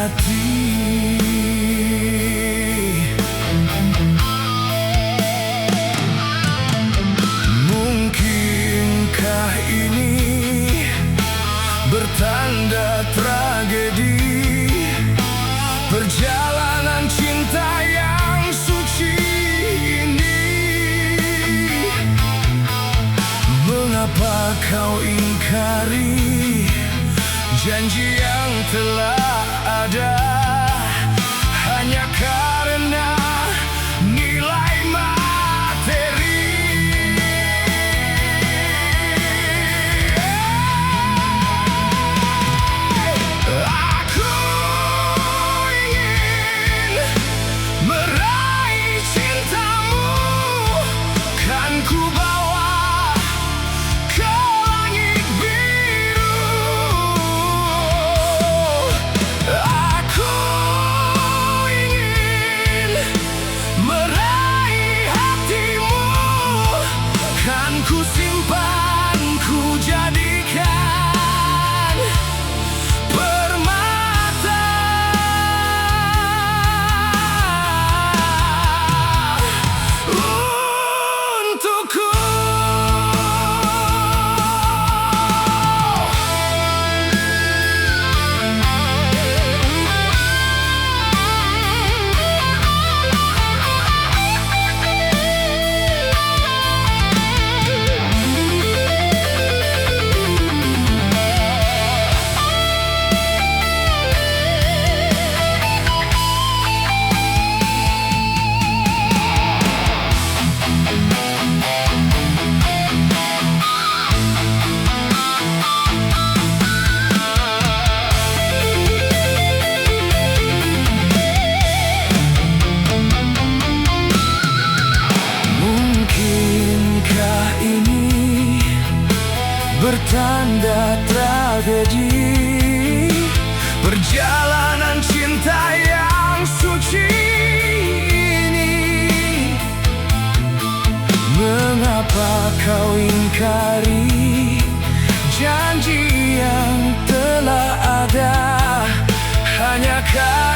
hati. Mungkinkah ini bertanda tragedi, perjalanan cinta yang suci ini? Mengapa kau ingkari janji yang telah ada, hanya karena nilai materi? Aku ingin meraih cintamu, kan ku bawa ke langit biru. Aku ingin meraih hatimu, kan ku simpan, ku jadikan permata untukku. Mungkinkah ini bertanda tragedi, perjalanan cinta yang suci ini? Mengapa kau ingkari janji yang telah ada, hanya karena